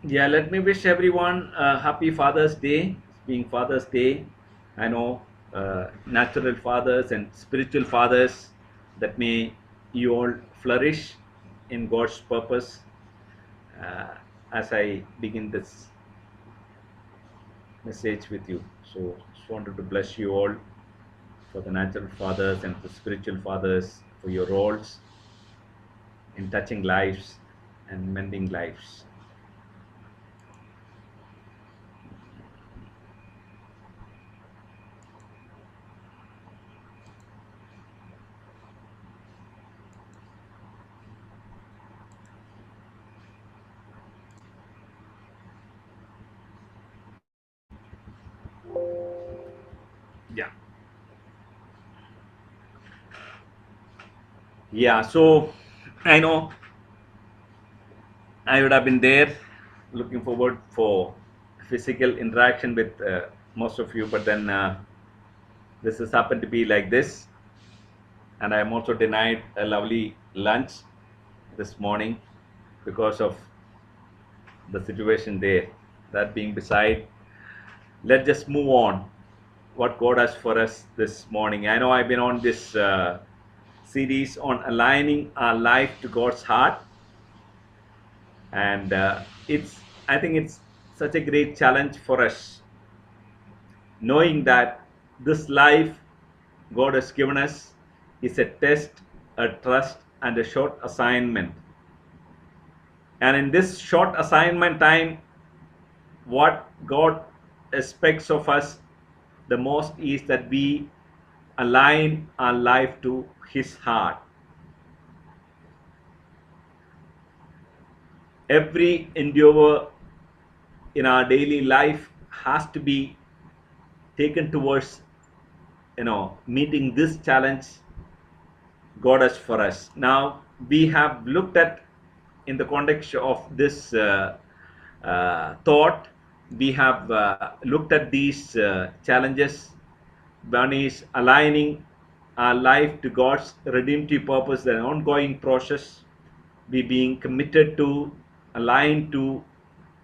Yeah, let me wish everyone a happy Father's Day. Being Father's Day, I know natural fathers and spiritual fathers, that may you all flourish in God's purpose. Uh, as I begin this message with you, so just wanted to bless you all for the natural fathers and the spiritual fathers for your roles in touching lives and mending lives. Yeah. Yeah, so I know I would have been there looking forward for physical interaction with most of you, but then this has happened to be like this, and I am also denied a lovely lunch this morning because of the situation there. That being beside, let's just move on. What God has for us this morning. I know I've been on this series on aligning our life to God's heart, and it's I think it's such a great challenge for us, knowing that this life God has given us is a test, a trust, and a short assignment. And in this short assignment time, what God expects of us the most is that we align our life to His heart. Every endeavor in our daily life has to be taken towards meeting this challenge God has for us. Now we have looked at, in the context of this thought, we have looked at these challenges. One is aligning our life to God's redemptive purpose, an ongoing process. We being committed to align to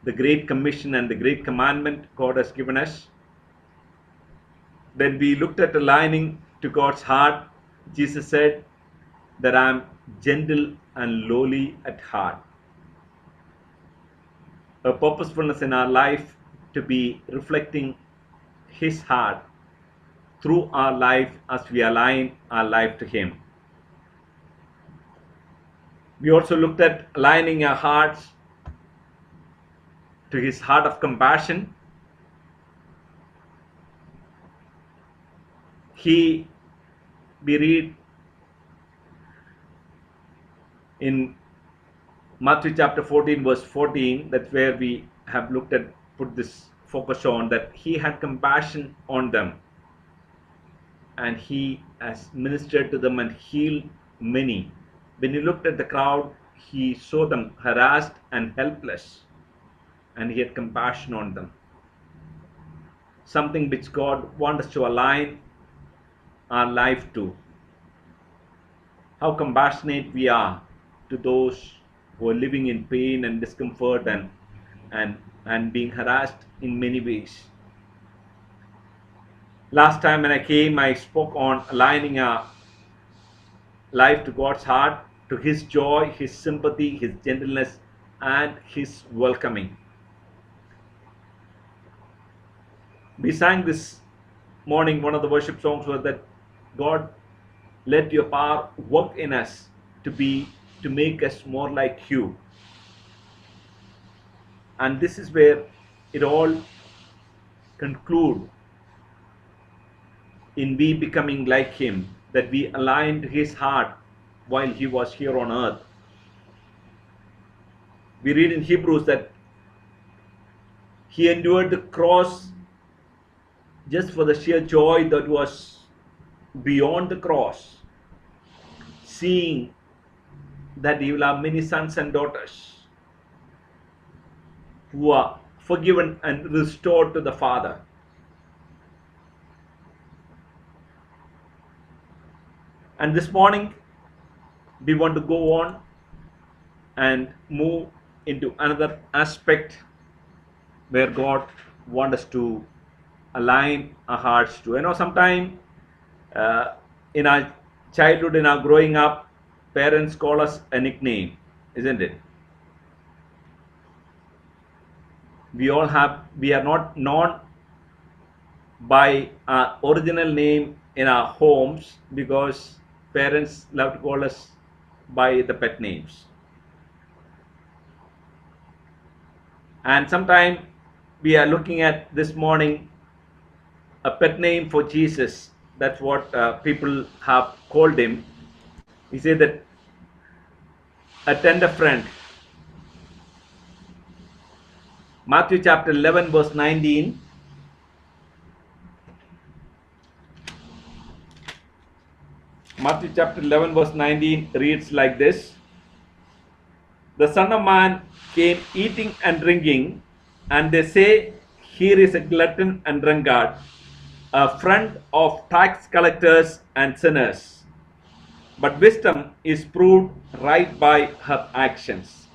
the Great Commission and the Great Commandment God has given us. Then we looked at aligning to God's heart. Jesus said that I'm gentle and lowly at heart. A purposefulness in our life to be reflecting His heart through our life as we align our life to Him. We also looked at aligning our hearts to His heart of compassion. We read in Matthew chapter 14, verse 14, that's where we have looked at, put this focus on, that He had compassion on them and He has ministered to them and healed many. When He looked at the crowd, He saw them harassed and helpless, and He had compassion on them. Something which God wants us to align our life to. How compassionate we are to those who are living in pain and discomfort and being harassed in many ways. Last time when I came, I spoke on aligning our life to God's heart, to His joy, His sympathy, His gentleness, and His welcoming. We sang this morning, one of the worship songs was that, God, let your power work in us to make us more like you. And this is where it all conclude in we becoming like Him, that we aligned His heart while He was here on earth. We read in Hebrews that He endured the cross just for the sheer joy that was beyond the cross, seeing that He will have many sons and daughters who are forgiven and restored to the Father. And this morning, we want to go on and move into another aspect where God wants us to align our hearts to. Sometimes in our childhood, in our growing up, parents call us a nickname, isn't it? We are not known by our original name in our homes because parents love to call us by the pet names. And sometimes we are looking at this morning a pet name for Jesus. That's what people have called him. He said that a tender friend. Matthew chapter 11 verse 19. Matthew chapter 11 verse 19 reads like this. The Son of Man came eating and drinking, and they say, here is a glutton and drunkard, a friend of tax collectors and sinners. But wisdom is proved right by her actions.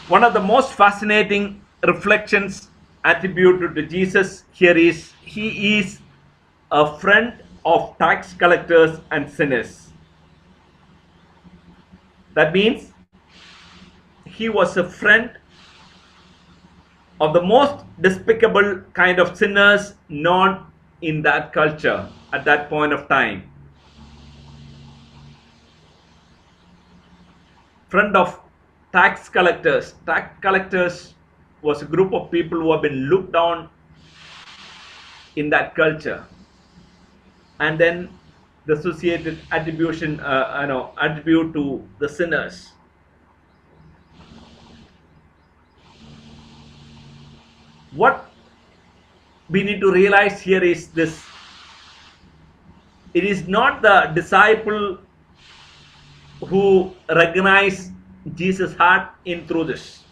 One of the most fascinating reflections attributed to Jesus here is he is a friend of tax collectors and sinners. That means he was a friend of the most despicable kind of sinners known in that culture at that point of time. Friend of tax collectors. Tax collectors was a group of people who have been looked down in that culture. And then the associated attribute to the sinners. What we need to realize here is this: it is not the disciple who recognized Jesus' heart in through this.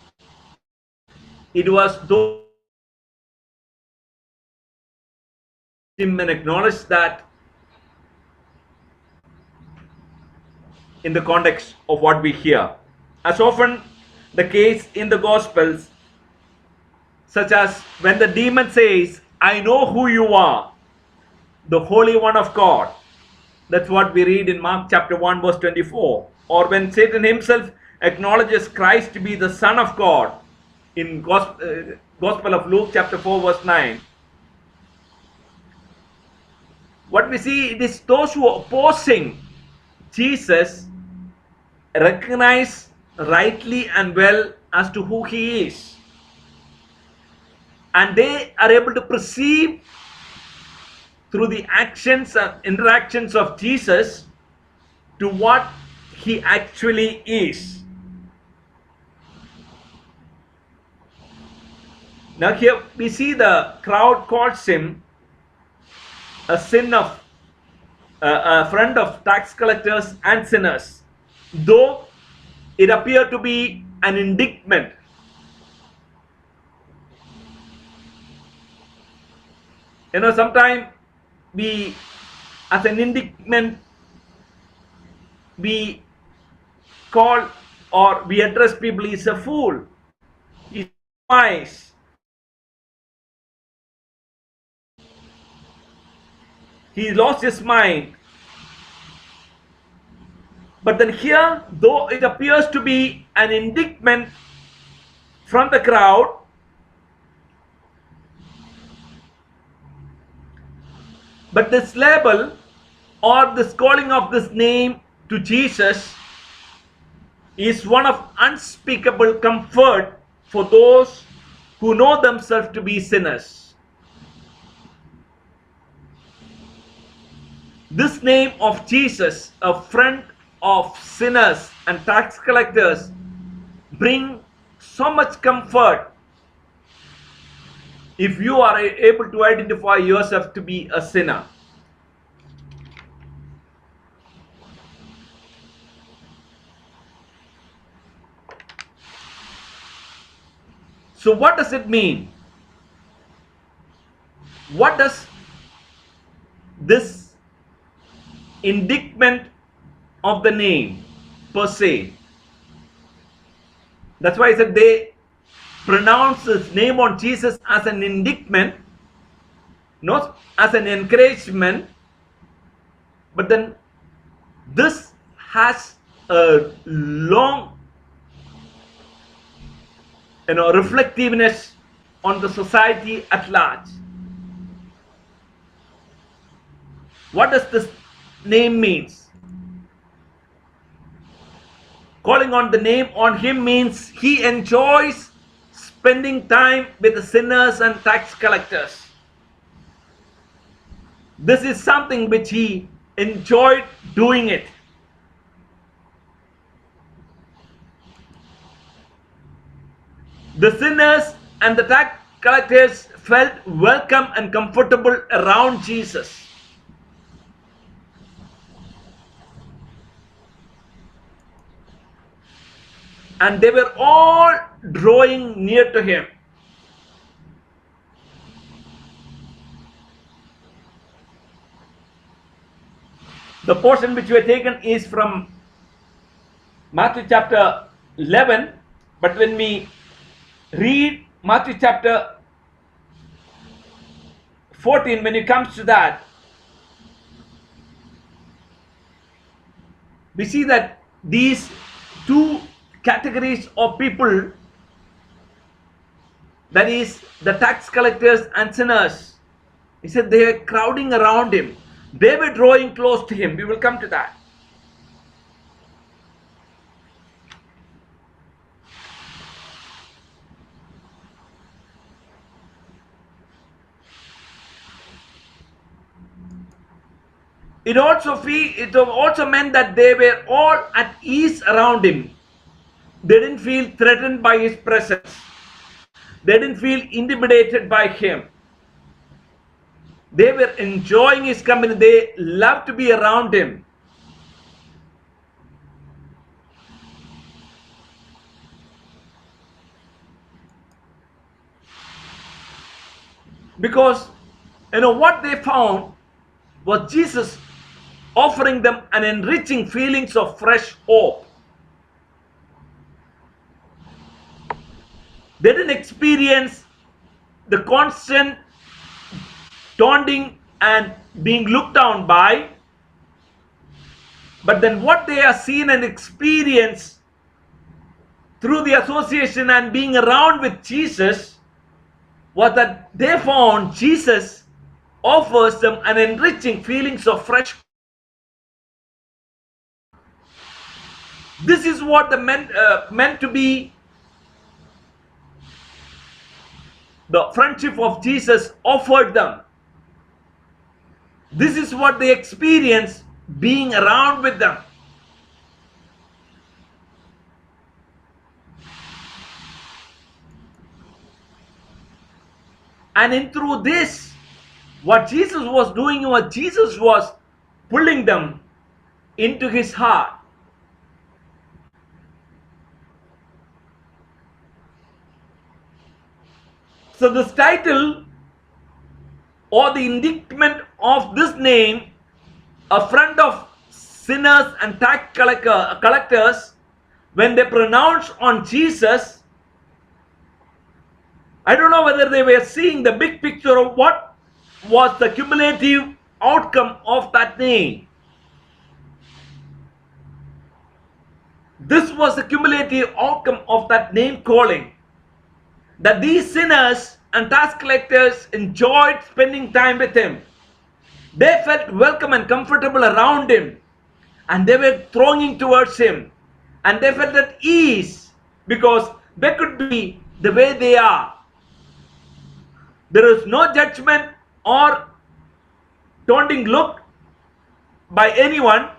It was those him and acknowledge that in the context of what we hear. As often the case in the Gospels, such as when the demon says, I know who you are, the Holy One of God. That's what we read in Mark chapter 1 verse 24. Or when Satan himself acknowledges Christ to be the Son of God in Gospel of Luke chapter 4 verse 9. What we see, it is those who are opposing Jesus recognize rightly and well as to who he is. And they are able to perceive through the actions and interactions of Jesus to what he actually is. Now here we see the crowd calls him a friend of tax collectors and sinners, though it appeared to be an indictment. Sometimes we, as an indictment, we call or we address people, he's a fool, he's wise. He lost his mind. But then here, though it appears to be an indictment from the crowd, but this label or this calling of this name to Jesus is one of unspeakable comfort for those who know themselves to be sinners. This name of Jesus, a friend of sinners and tax collectors, bring so much comfort if you are able to identify yourself to be a sinner. So what does it mean? What does this indictment of the name per se? That's why I said they pronounce his name on Jesus as an indictment, not as an encouragement. But then this has a long, reflectiveness on the society at large. What does this name means? Calling on the name on him means he enjoys spending time with the sinners and tax collectors. This is something which he enjoyed doing it. The sinners and the tax collectors felt welcome and comfortable around Jesus. And they were all drawing near to him. The portion which we have taken is from Matthew chapter 11, but when we read Matthew chapter 14, when it comes to that, we see that these two categories of people, that is the tax collectors and sinners, he said they are crowding around him. They were drawing close to him. We will come to that. It also meant that they were all at ease around him. They didn't feel threatened by his presence. They didn't feel intimidated by him. They were enjoying his company. They loved to be around him. Because, what they found was Jesus offering them an enriching feelings of fresh hope. They didn't experience the constant taunting and being looked down by, but then what they are seen and experience through the association and being around with Jesus was that they found Jesus offers them an enriching feelings of fresh. This is what the meant to be the friendship of Jesus offered them. This is what they experienced being around with them. And through this, what Jesus was doing was Jesus was pulling them into his heart. So this title or the indictment of this name, a friend of sinners and tax collectors, when they pronounce on Jesus, I don't know whether they were seeing the big picture of what was the cumulative outcome of that name. This was the cumulative outcome of that name calling. That these sinners and tax collectors enjoyed spending time with him. They felt welcome and comfortable around him. And they were thronging towards him. And they felt at ease because they could be the way they are. There is no judgment or taunting look by anyone,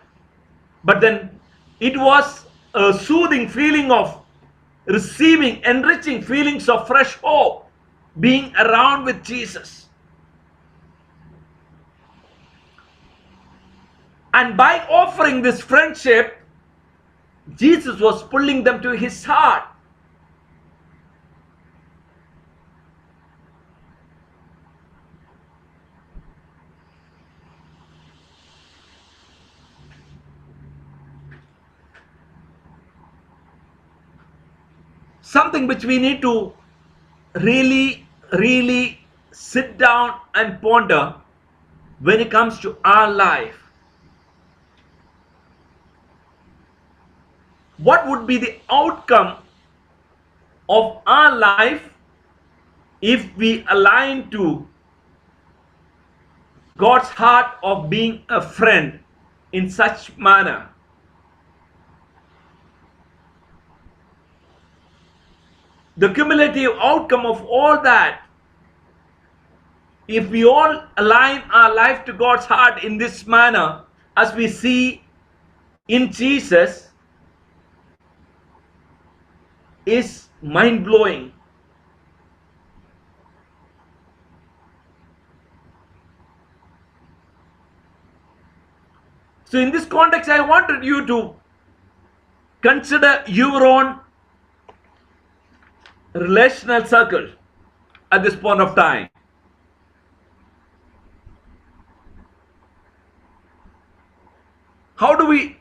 but then it was a soothing feeling of receiving enriching feelings of fresh hope being around with Jesus. And by offering this friendship, Jesus was pulling them to his heart. something which we need to really sit down and ponder when it comes to our life. What would be the outcome of our life if we align to God's heart of being a friend in such manner? The cumulative outcome of all that, if we all align our life to God's heart in this manner, as we see in Jesus, is mind-blowing. So in this context, I wanted you to consider your own relational circle at this point of time. How do we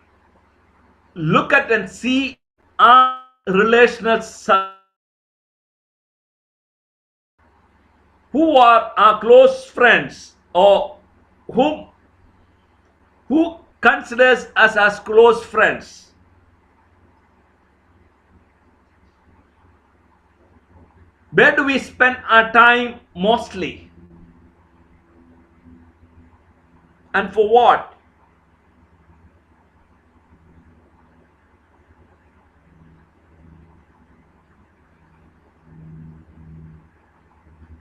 look at and see our relational circle? Who are our close friends, or who considers us as close friends? Where do we spend our time mostly? And for what?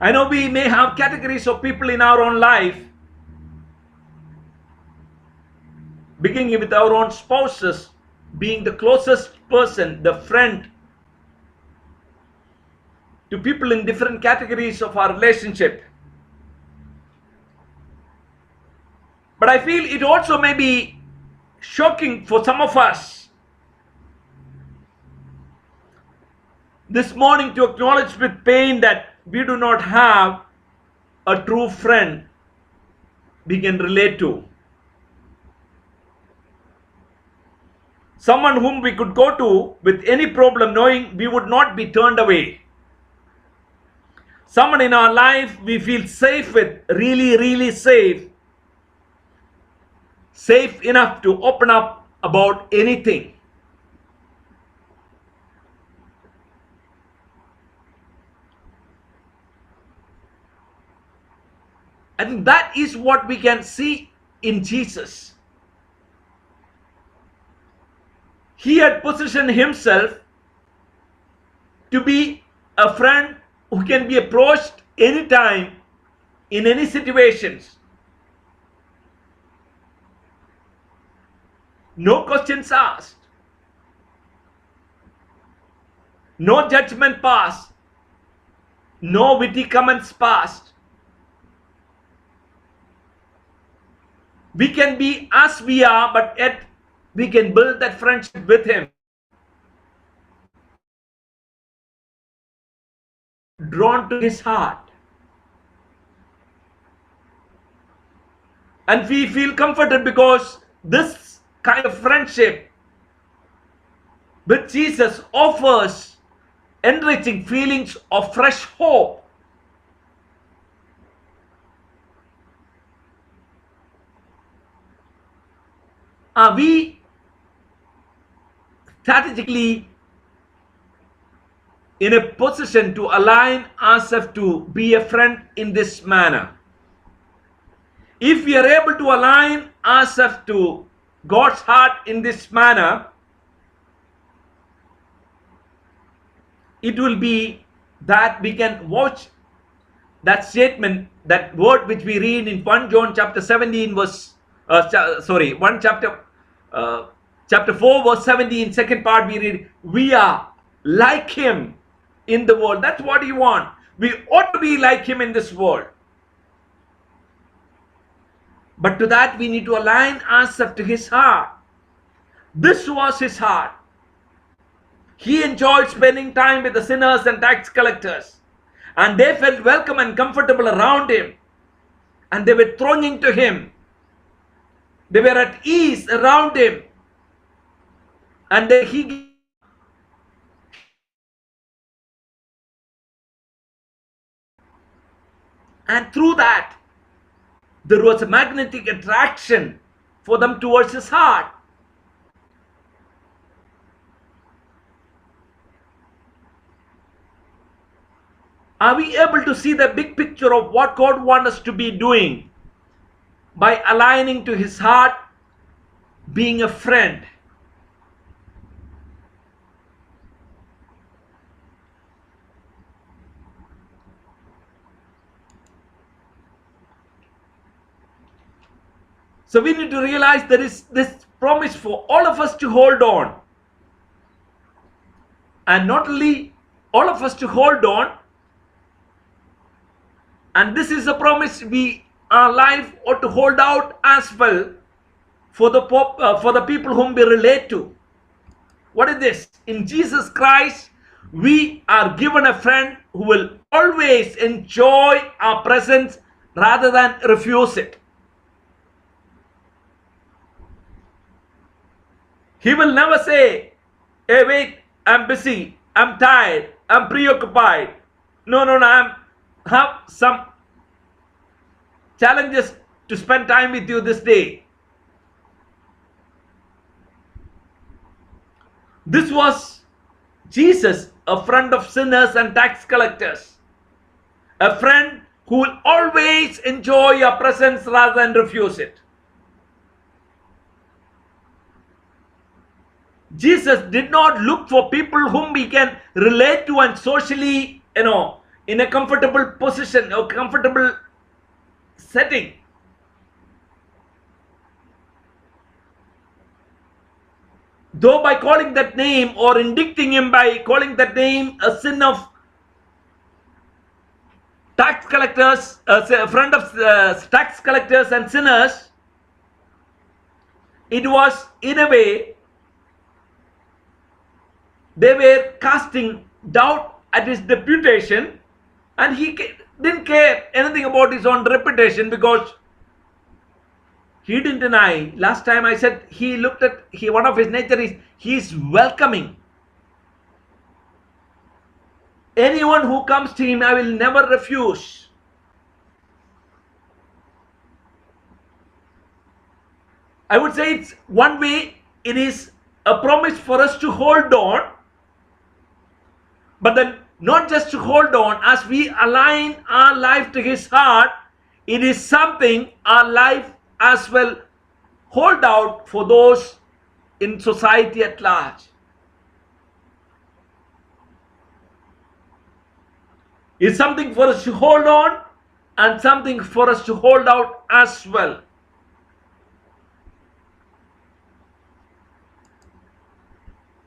I know we may have categories of people in our own life, beginning with our own spouses being the closest person, the friend, to people in different categories of our relationship. But I feel it also may be shocking for some of us this morning to acknowledge with pain that we do not have a true friend we can relate to. Someone whom we could go to with any problem knowing we would not be turned away. Someone in our life we feel safe with, really safe. Safe enough to open up about anything. I think that is what we can see in Jesus. He had positioned himself to be a friend who can be approached anytime, in any situations. No questions asked. No judgment passed. No witty comments passed. We can be as we are, but yet we can build that friendship with him. Drawn to his heart. And we feel comforted because this kind of friendship with Jesus offers enriching feelings of fresh hope. Are we strategically in a position to align ourselves to be a friend in this manner? If we are able to align ourselves to God's heart in this manner, it will be that we can watch that statement, that word which we read in 1 John chapter 17 verse, chapter 4 verse 17, second part we read, we are like him in the world. That's what he wants. We ought to be like him in this world. But to that we need to align ourselves to his heart. This was his heart. He enjoyed spending time with the sinners and tax collectors, and they felt welcome and comfortable around him, and they were thronging to him. They were at ease around him, and he And through that, there was a magnetic attraction for them towards his heart. Are we able to see the big picture of what God wants us to be doing by aligning to his heart, being a friend? So we need to realize there is this promise for all of us to hold on. And not only all of us to hold on, and this is a promise we our life ought to hold out as well for the people whom we relate to. What is this? In Jesus Christ, we are given a friend who will always enjoy our presence rather than refuse it. He will never say, hey, wait, I'm busy, I'm tired, I'm preoccupied. No, I have some challenges to spend time with you this day. This was Jesus, a friend of sinners and tax collectors. A friend who will always enjoy your presence rather than refuse it. Jesus did not look for people whom we can relate to and socially, in a comfortable position or comfortable setting. Though by calling that name or indicting him by calling that name a sin of tax collectors, a friend of tax collectors and sinners, it was in a way they were casting doubt at his reputation, and he didn't care anything about his own reputation because he didn't deny. Last time I said one of his nature is he's welcoming. Anyone who comes to him, I will never refuse. I would say it's one way, it is a promise for us to hold on. But then not just to hold on, as we align our life to his heart, it is something our life as well hold out for those in society at large. It's something for us to hold on and something for us to hold out as well.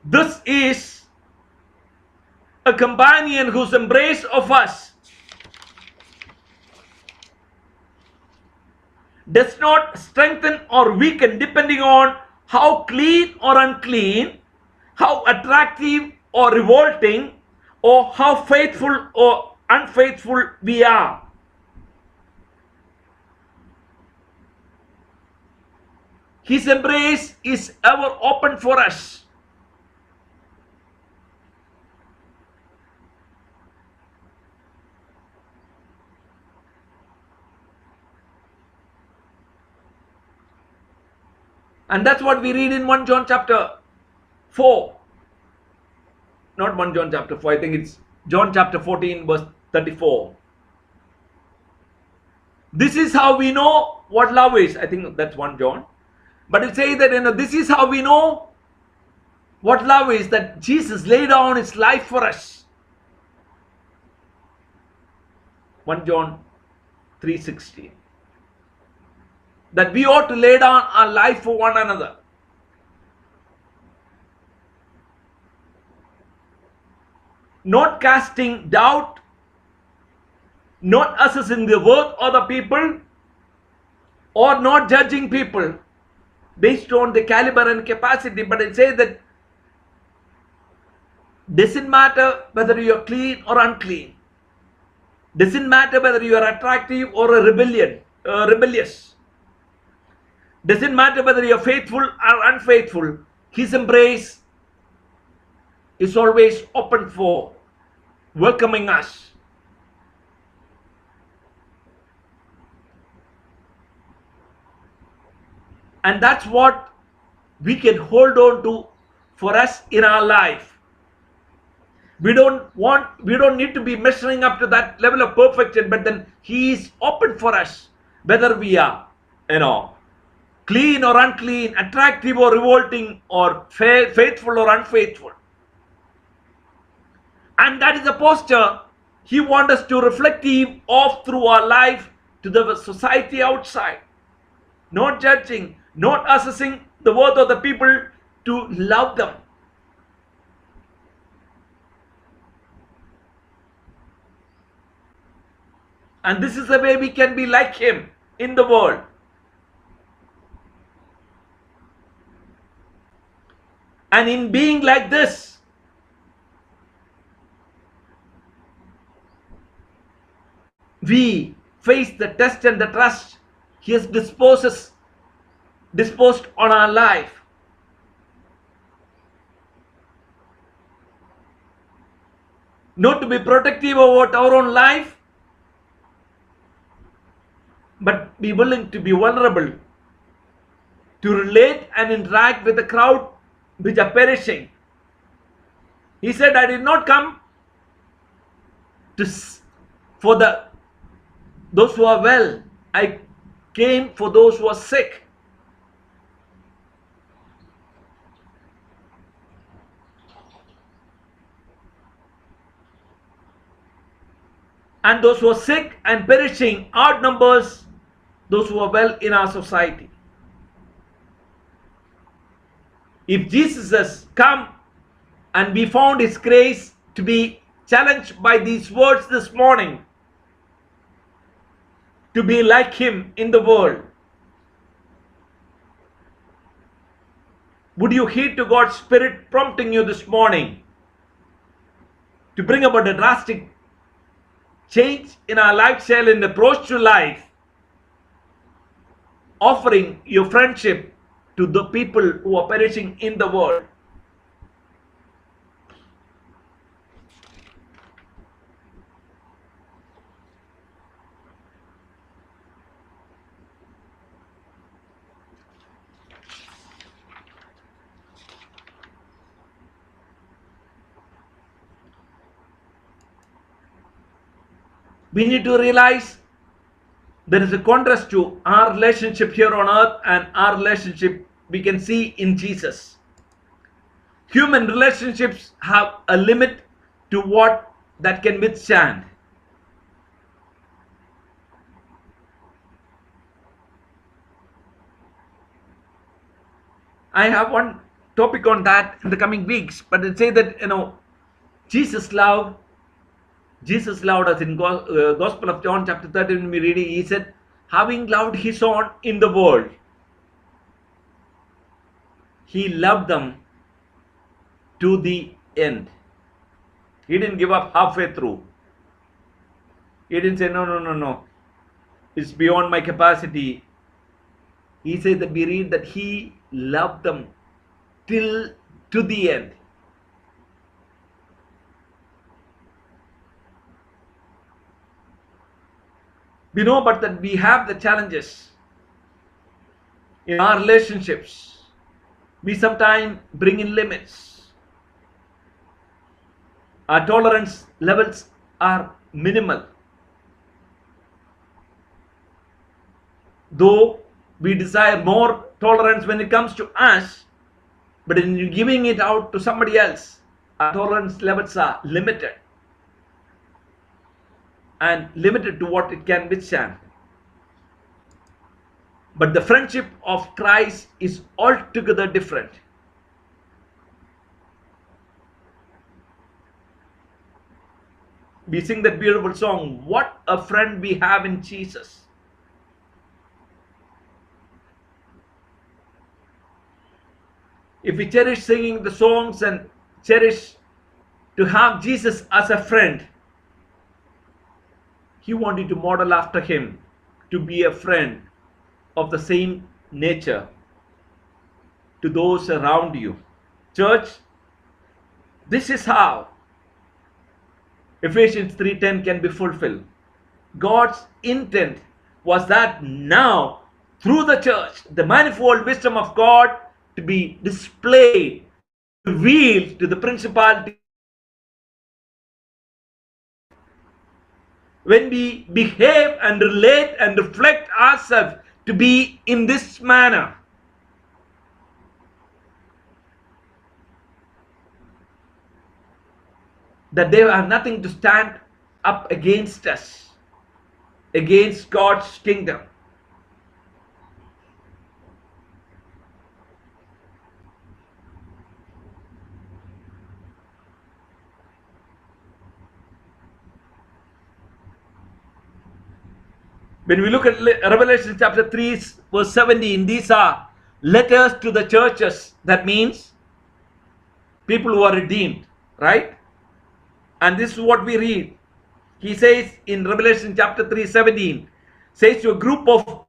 This is a companion whose embrace of us does not strengthen or weaken depending on how clean or unclean, how attractive or revolting, or how faithful or unfaithful we are. His embrace is ever open for us. And that's what we read in 1 John chapter 4. Not 1 John chapter 4, I think it's John chapter 14 verse 34. This is how we know what love is. I think that's 1 John. But it says that this is how we know what love is, that Jesus laid down his life for us. 1 John 3:16. That we ought to lay down our life for one another. Not casting doubt, not assessing the worth of the people, or not judging people based on the caliber and capacity. But it says that doesn't matter whether you are clean or unclean. Doesn't matter whether you are attractive or rebellious. Doesn't matter whether you are faithful or unfaithful. His embrace is always open for welcoming us. And that's what we can hold on to for us in our life. We don't need to be measuring up to that level of perfection, but then He is open for us, whether we are, clean or unclean, attractive or revolting, or faithful or unfaithful. And that is a posture He wants us to reflective of through our life to the society outside. Not judging, not assessing the worth of the people, to love them. And this is the way we can be like Him in the world. And in being like this, we face the test and the trust He has disposed on our life. Not to be protective about our own life, but be willing to be vulnerable, to relate and interact with the crowd which are perishing. He said, I did not come for those who are well. I came for those who are sick. And those who are sick and perishing outnumbers those who are well in our society. If Jesus has come and we found His grace to be challenged by these words this morning, to be like Him in the world, would you heed to God's Spirit prompting you this morning to bring about a drastic change in our lifestyle and approach to life, offering your friendship to the people who are perishing in the world? We need to realize there is a contrast to our relationship here on earth and our relationship we can see in Jesus. Human relationships have a limit to what that can withstand. I have one topic on that in the coming weeks, but it says that Jesus loved us in Gospel of John chapter 13. When we read it, He said, having loved His own in the world, He loved them to the end. He didn't give up halfway through. He didn't say, no, it's beyond my capacity. He said that we read that He loved them to the end. We know but that we have the challenges in our relationships. We sometimes bring in limits. Our tolerance levels are minimal. Though we desire more tolerance when it comes to us, but in giving it out to somebody else, our tolerance levels are limited. And limited to what it can withstand. But the friendship of Christ is altogether different. We sing that beautiful song, what a friend we have in Jesus. If we cherish singing the songs and cherish to have Jesus as a friend, He wanted to model after Him, to be a friend of the same nature to those around you. Church, this is how Ephesians 3:10 can be fulfilled. God's intent was that now through the church, the manifold wisdom of God to be displayed, revealed to the principality. When we behave and relate and reflect ourselves to be in this manner, that they have nothing to stand up against us, against God's kingdom. When we look at Revelation chapter 3 verse 17, these are letters to the churches. That means people who are redeemed, right? And this is what we read. He says in Revelation chapter 3:17, says to a group of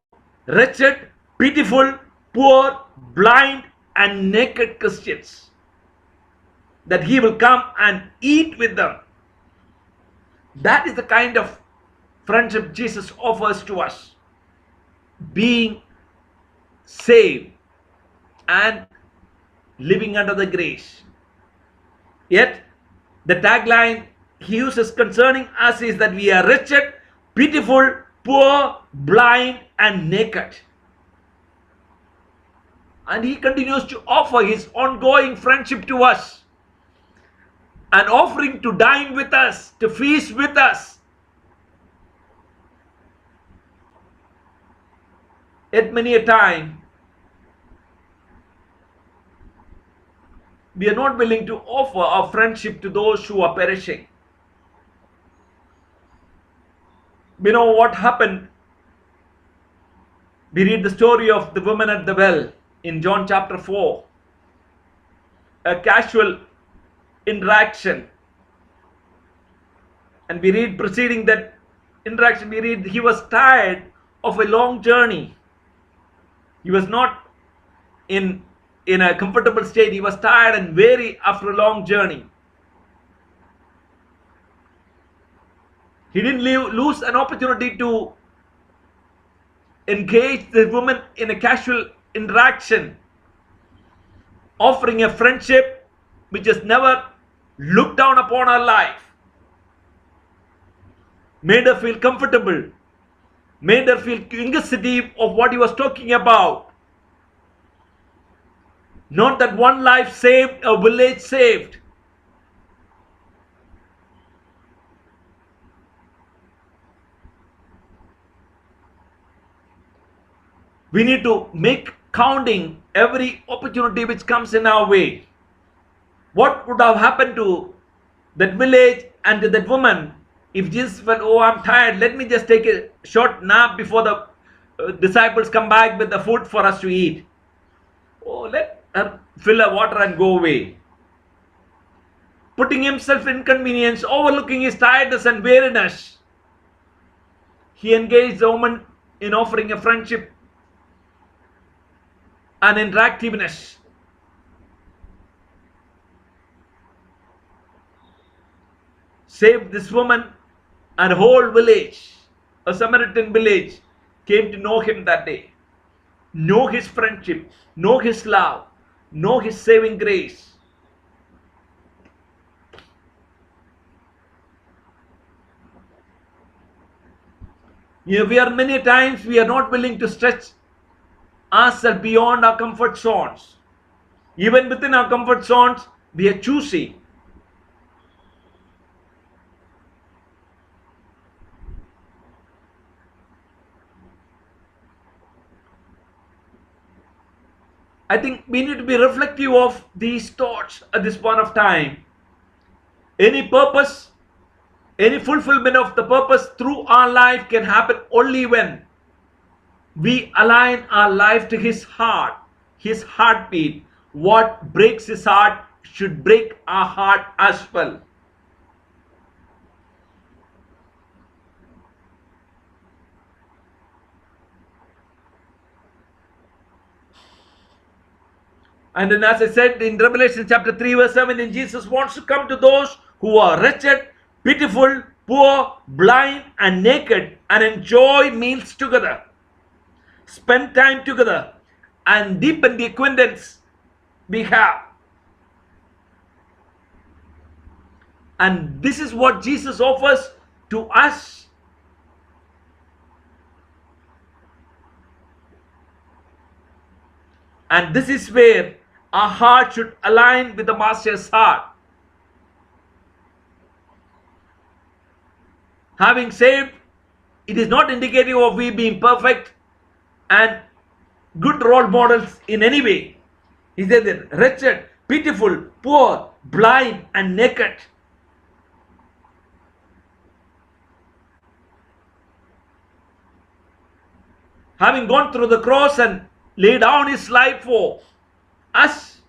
wretched, pitiful, poor, blind and naked Christians that he will come and eat with them. That is the kind of friendship Jesus offers to us. Being saved and living under the grace. Yet the tagline he uses concerning us is that we are wretched, pitiful, poor, blind and naked. And he continues to offer his ongoing friendship to us, and offering to dine with us, to feast with us. Yet many a time we are not willing to offer our friendship to those who are perishing. We know what happened. We read the story of the woman at the well in John chapter 4. A casual interaction. And we read preceding that interaction, we read he was tired of a long journey. He was not in a comfortable state. He was tired and weary after a long journey. He didn't lose an opportunity to engage the woman in a casual interaction, offering a friendship which has never looked down upon her life, made her feel comfortable, made her feel inquisitive of what he was talking about. Not that one life saved, a village saved. We need to make counting every opportunity which comes in our way. What would have happened to that village and to that woman if Jesus felt, oh, I'm tired, let me just take a short nap before the disciples come back with the food for us to eat. Oh, let her fill her water and go away. Putting himself in inconvenience, overlooking his tiredness and weariness, he engaged the woman in offering a friendship and interactiveness. Saved this woman, and a whole village, a Samaritan village, came to know him that day. Know his friendship, know his love, know his saving grace. We are many times we are not willing to stretch ourselves beyond our comfort zones. Even within our comfort zones, we are choosy. I think we need to be reflective of these thoughts at this point of time. Any purpose, any fulfillment of the purpose through our life can happen only when we align our life to his heart, his heartbeat. What breaks his heart should break our heart as well. And then, as I said in Revelation chapter 3 verse 7, Jesus wants to come to those who are wretched, pitiful, poor, blind and naked and enjoy meals together. spend time together, and deepen the acquaintance we have. And this is what Jesus offers to us. And this is where our heart should align with the Master's heart. Having saved, it is not indicative of we being perfect and good role models in any way. He said that wretched, pitiful, poor, blind, and naked. Having gone through the cross and laid down his life for us.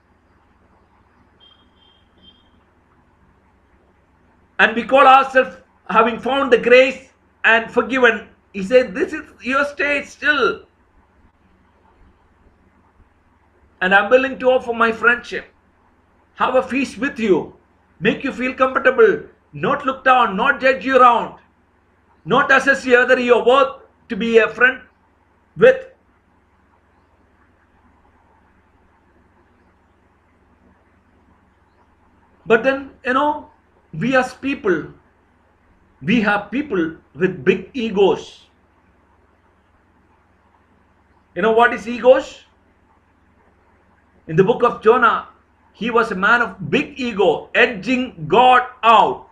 And we call ourselves having found the grace and forgiven. He said, this is your state still. And I'm willing to offer my friendship. Have a feast with you. Make you feel comfortable. Not look down, not judge you around. Not assess whether you're worth to be a friend with. But then, we as people, we have people with big egos. You know what is egos? In the book of Jonah, he was a man of big ego, edging God out.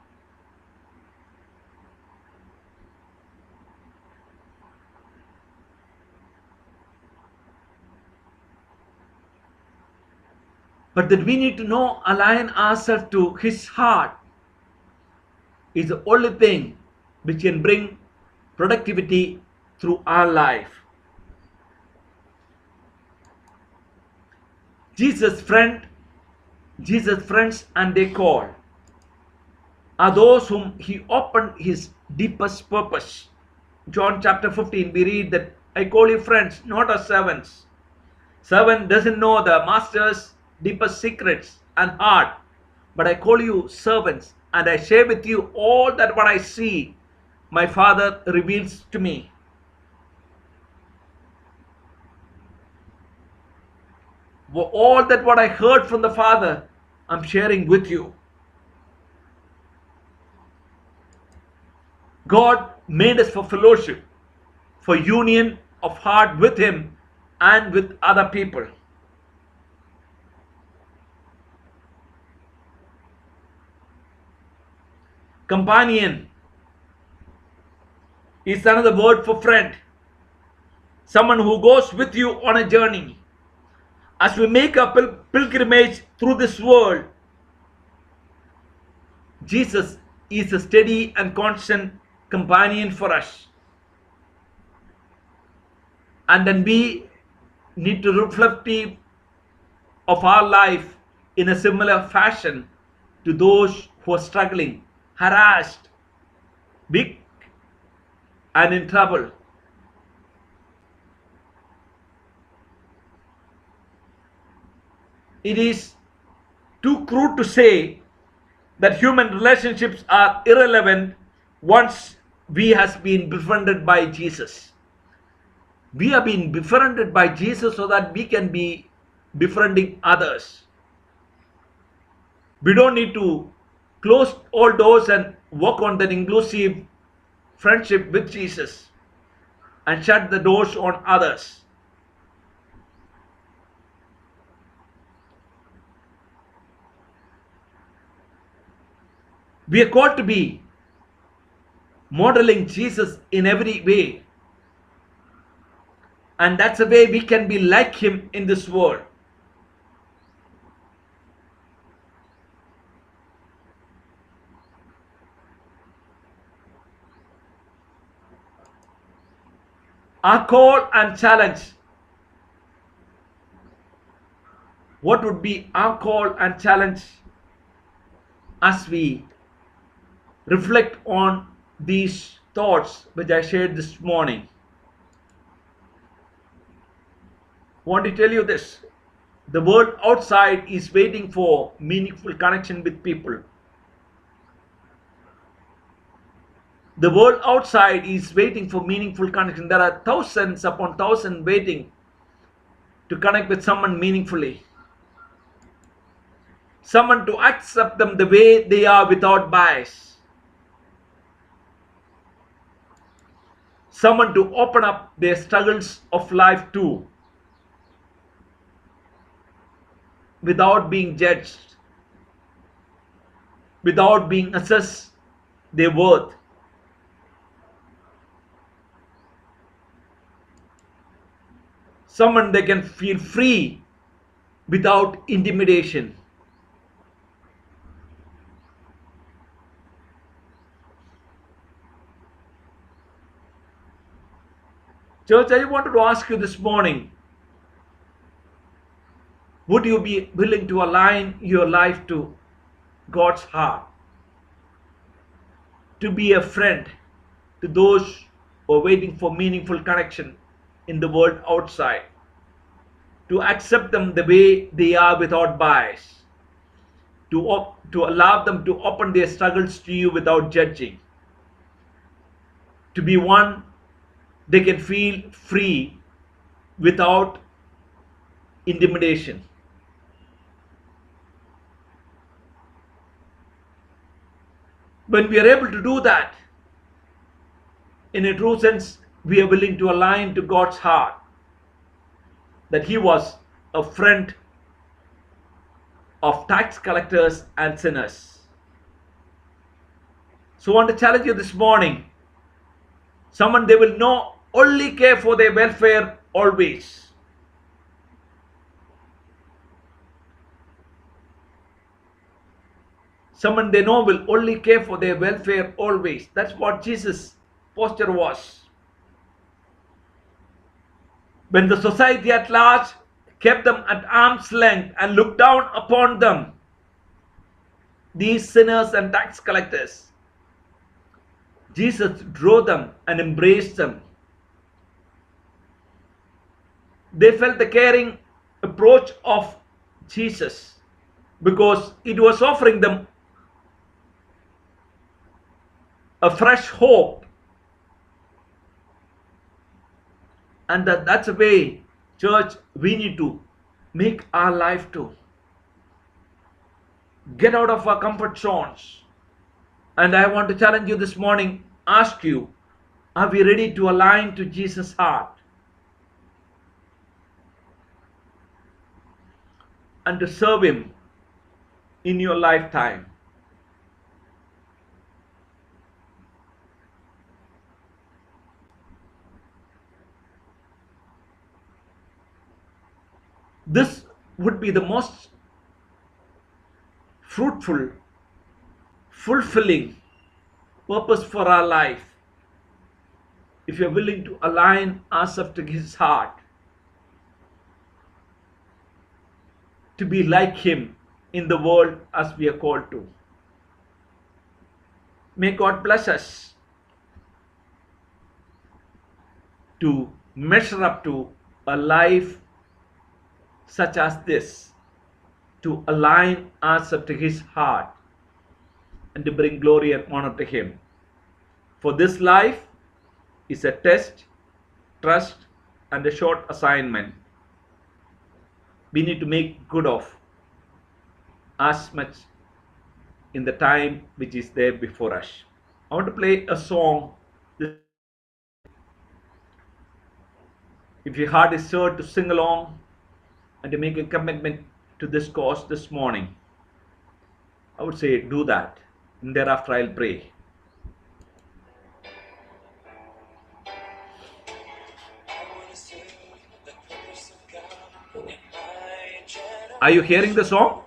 But that we need to know, align ourselves to his heart is the only thing which can bring productivity through our life. Jesus' friends and they call are those whom he opened his deepest purpose. John chapter 15, we read that I call you friends, not as servants. Servant doesn't know the master's deepest secrets and heart, but I call you servants, and I share with you all that what I see my Father reveals to me. All that what I heard from the Father, I'm sharing with you. God made us for fellowship, for union of heart with him and with other people. Companion is another word for friend. Someone who goes with you on a journey. As we make a pilgrimage through this world, Jesus is a steady and constant companion for us. And then we need to reflect of our life in a similar fashion to those who are struggling, harassed, weak, and in trouble. It is too crude to say that human relationships are irrelevant once we have been befriended by Jesus. We have been befriended by Jesus so that we can be befriending others. We don't need to close all doors and work on that inclusive friendship with Jesus and shut the doors on others. We are called to be modeling Jesus in every way. And that's the way we can be like him in this world. Our call and challenge. What would be our call and challenge as we reflect on these thoughts which I shared this morning? I want to tell you this. The world outside is waiting for meaningful connection with people. The world outside is waiting for meaningful connection. There are thousands upon thousands waiting to connect with someone meaningfully. Someone to accept them the way they are without bias. Someone to open up their struggles of life to, without being judged, without being assessed their worth. Someone they can feel free without intimidation. Church, I wanted to ask you this morning, would you be willing to align your life to God's heart? To be a friend to those who are waiting for meaningful connection in the world outside. To accept them the way they are without bias. To allow them to open their struggles to you without judging. To be one they can feel free without intimidation. When we are able to do that, in a true sense, we are willing to align to God's heart, that He was a friend of tax collectors and sinners. So I want to challenge you this morning. Someone they will know only care for their welfare always. Someone they know will only care for their welfare always. That's what Jesus' posture was. When the society at large kept them at arm's length and looked down upon them, these sinners and tax collectors, Jesus drew them and embraced them. They felt the caring approach of Jesus because it was offering them a fresh hope. And that's a way, church, we need to make our life too. Get out of our comfort zones. And I want to challenge you this morning, ask you, are we ready to align to Jesus' heart? And to serve Him in your lifetime? This would be the most fruitful, fulfilling purpose for our life if you're willing to align ourselves to His heart, to be like Him in the world as we are called to. May God bless us to measure up to a life such as this, to align ourselves to His heart and to bring glory and honor to Him. For this life is a test, trust, and a short assignment. We need to make good of as much in the time which is there before us. I want to play a song. If your heart is stirred to sing along and to make a commitment to this cause this morning, I would say do that, and thereafter I'll pray. Are you hearing the song?